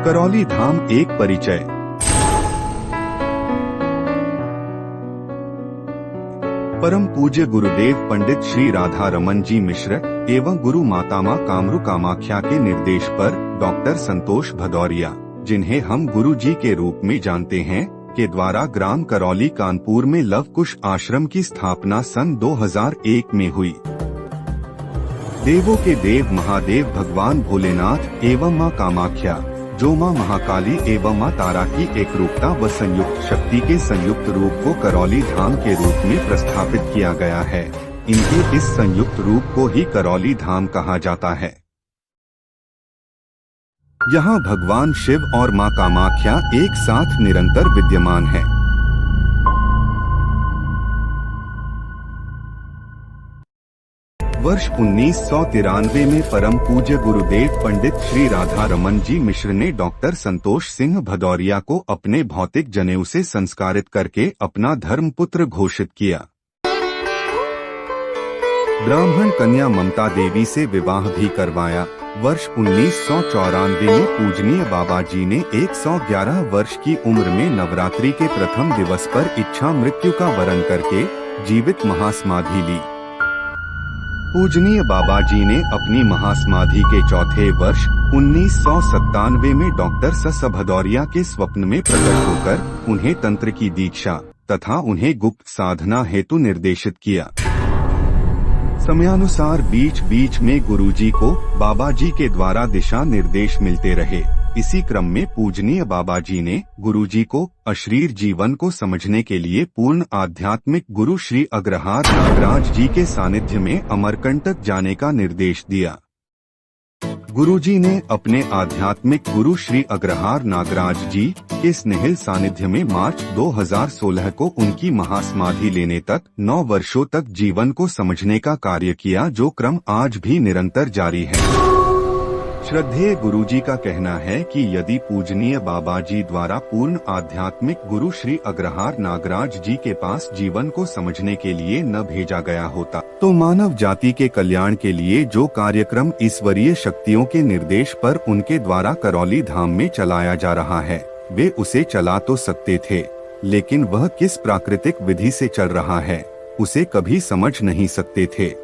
करौली धाम एक परिचय। परम पूज्य गुरुदेव पंडित श्री राधा रमन जी मिश्र एवं गुरु मातामा कामरू कामाख्या के निर्देश पर डॉक्टर संतोष भदौरिया, जिन्हें हम गुरु जी के रूप में जानते हैं, के द्वारा ग्राम करौली कानपुर में लव कुश आश्रम की स्थापना सन 2001 में हुई। देवों के देव महादेव भगवान भोलेनाथ एवं मां कामाख्या, जो मां महाकाली एवं मां तारा की एकरूपता व संयुक्त शक्ति के संयुक्त रूप को करौली धाम के रूप में प्रस्थापित किया गया है। इनके इस संयुक्त रूप को ही करौली धाम कहा जाता है। यहाँ भगवान शिव और मां कामाख्या एक साथ निरंतर विद्यमान है। वर्ष 1993 में परम पूज्य गुरुदेव पंडित श्री राधा रमन जी मिश्र ने डॉक्टर संतोष सिंह भदौरिया को अपने भौतिक जनेऊ से संस्कारित करके अपना धर्मपुत्र घोषित किया। ब्राह्मण कन्या ममता देवी से विवाह भी करवाया। वर्ष 1994 में पूजनीय बाबा जी ने 111 वर्ष की उम्र में नवरात्रि के प्रथम दिवस पर इच्छा मृत्यु का वरण करके जीवित महासमाधि ली। पूजनीय बाबा जी ने अपनी महासमाधि के चौथे वर्ष 1997 में डॉक्टर स भदौरिया के स्वप्न में प्रकट होकर उन्हें तंत्र की दीक्षा तथा उन्हें गुप्त साधना हेतु निर्देशित किया। समयानुसार बीच बीच में गुरुजी को बाबा जी के द्वारा दिशा निर्देश मिलते रहे। इसी क्रम में पूजनीय बाबा जी ने गुरुजी को अशरीर जीवन को समझने के लिए पूर्ण आध्यात्मिक गुरु श्री अग्रहार नागराज जी के सानिध्य में अमरकंटक जाने का निर्देश दिया। गुरुजी ने अपने आध्यात्मिक गुरु श्री अग्रहार नागराज जी के स्नेहिल सानिध्य में मार्च 2016 को उनकी महासमाधि लेने तक 9 वर्षों तक जीवन को समझने का कार्य किया, जो क्रम आज भी निरंतर जारी है। श्रद्धेय गुरुजी का कहना है कि यदि पूजनीय बाबा जी द्वारा पूर्ण आध्यात्मिक गुरु श्री अग्रहार नागराज जी के पास जीवन को समझने के लिए न भेजा गया होता, तो मानव जाति के कल्याण के लिए जो कार्यक्रम ईश्वरीय शक्तियों के निर्देश पर उनके द्वारा करौली धाम में चलाया जा रहा है, वे उसे चला तो सकते थे, लेकिन वह किस प्राकृतिक विधि से चल रहा है उसे कभी समझ नहीं सकते थे।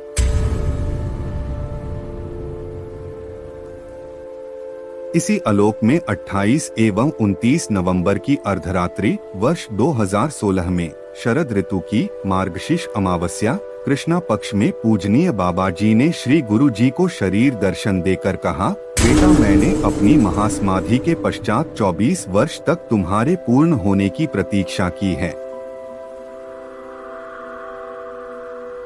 इसी आलोक में 28 एवं 29 नवंबर की अर्धरात्रि वर्ष 2016 में शरद ऋतु की मार्गशीर्ष अमावस्या कृष्णा पक्ष में पूजनीय बाबा जी ने श्री गुरु जी को शरीर दर्शन देकर कहा, बेटा, मैंने अपनी महासमाधि के पश्चात 24 वर्ष तक तुम्हारे पूर्ण होने की प्रतीक्षा की है।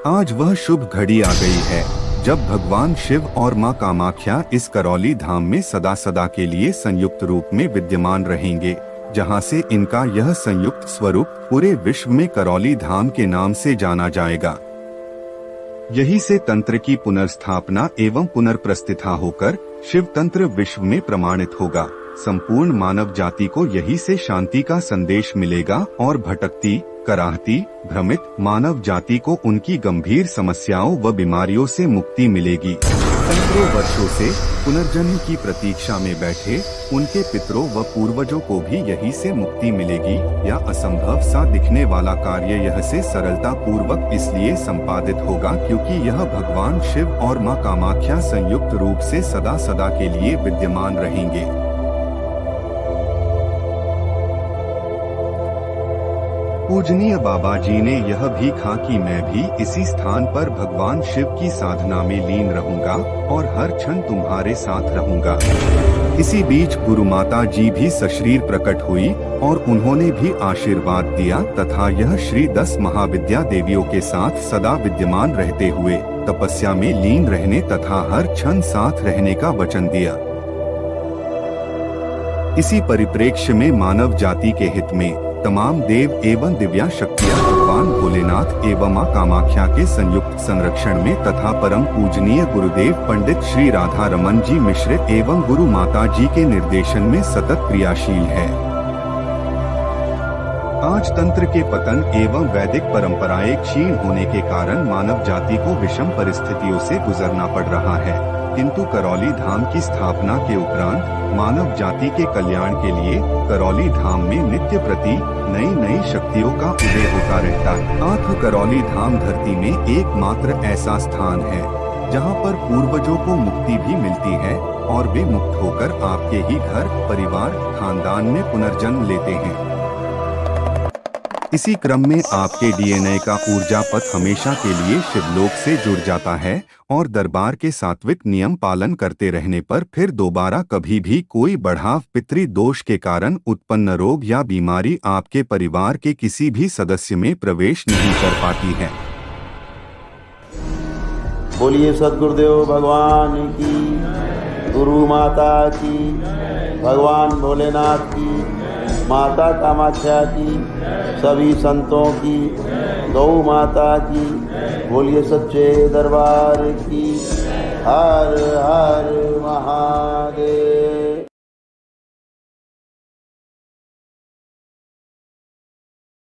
आज वह शुभ घड़ी आ गई है जब भगवान शिव और मां कामाख्या इस करौली धाम में सदा सदा के लिए संयुक्त रूप में विद्यमान रहेंगे, जहां से इनका यह संयुक्त स्वरूप पूरे विश्व में करौली धाम के नाम से जाना जाएगा। यही से तंत्र की पुनर्स्थापना एवं पुनर्प्रतिष्ठा होकर शिव तंत्र विश्व में प्रमाणित होगा। संपूर्ण मानव जाति को यही से शांति का संदेश मिलेगा और भटकती, कराहती, भ्रमित मानव जाति को उनकी गंभीर समस्याओं व बीमारियों से मुक्ति मिलेगी। सैकड़ों वर्षों से पुनर्जन्म की प्रतीक्षा में बैठे उनके पितरों व पूर्वजों को भी यही से मुक्ति मिलेगी। या असंभव सा दिखने वाला कार्य यह से सरलता पूर्वक इसलिए संपादित होगा क्योंकि यह भगवान शिव और मां कामाख्या संयुक्त रूप से सदा सदा के लिए विद्यमान रहेंगे। पूजनीय बाबा जी ने यह भी कहा कि मैं भी इसी स्थान पर भगवान शिव की साधना में लीन रहूंगा और हर क्षण तुम्हारे साथ रहूंगा। इसी बीच गुरु माता जी भी सशरीर प्रकट हुई और उन्होंने भी आशीर्वाद दिया तथा यह श्री 10 महाविद्या देवियों के साथ सदा विद्यमान रहते हुए तपस्या में लीन रहने तथा हर क्षण साथ रहने का वचन दिया। इसी परिप्रेक्ष्य में मानव जाति के हित में तमाम देव एवं दिव्या शक्तियां भगवान भोलेनाथ एवं मां कामाख्या के संयुक्त संरक्षण में तथा परम पूजनीय गुरुदेव पंडित श्री राधा रमन जी मिश्र एवं गुरु माता जी के निर्देशन में सतत क्रियाशील है। आज तंत्र के पतन एवं वैदिक परंपराएं क्षीण होने के कारण मानव जाति को विषम परिस्थितियों से गुजरना पड़ रहा है। किंतु करौली धाम की स्थापना के उपरांत मानव जाति के कल्याण के लिए करौली धाम में नित्य प्रति नई नई शक्तियों का उदय होता रहता है। नाथ करौली धाम धरती में एकमात्र ऐसा स्थान है जहां पर पूर्वजों को मुक्ति भी मिलती है और वे मुक्त होकर आपके ही घर, परिवार, खानदान में पुनर्जन्म लेते हैं। इसी क्रम में आपके डीएनए का ऊर्जा पथ हमेशा के लिए शिवलोक से जुड़ जाता है और दरबार के सात्विक नियम पालन करते रहने पर फिर दोबारा कभी भी कोई बढ़ाव पितृ दोष के कारण उत्पन्न रोग या बीमारी आपके परिवार के किसी भी सदस्य में प्रवेश नहीं कर पाती है। बोलिए सद्गुरुदेव भगवान की, गुरु माता की, भगवान भोलेनाथ की, माता कामाख्या की, सभी संतों की, गौ माता की, बोलिए सच्चे दरबार की। हर हर महादेव।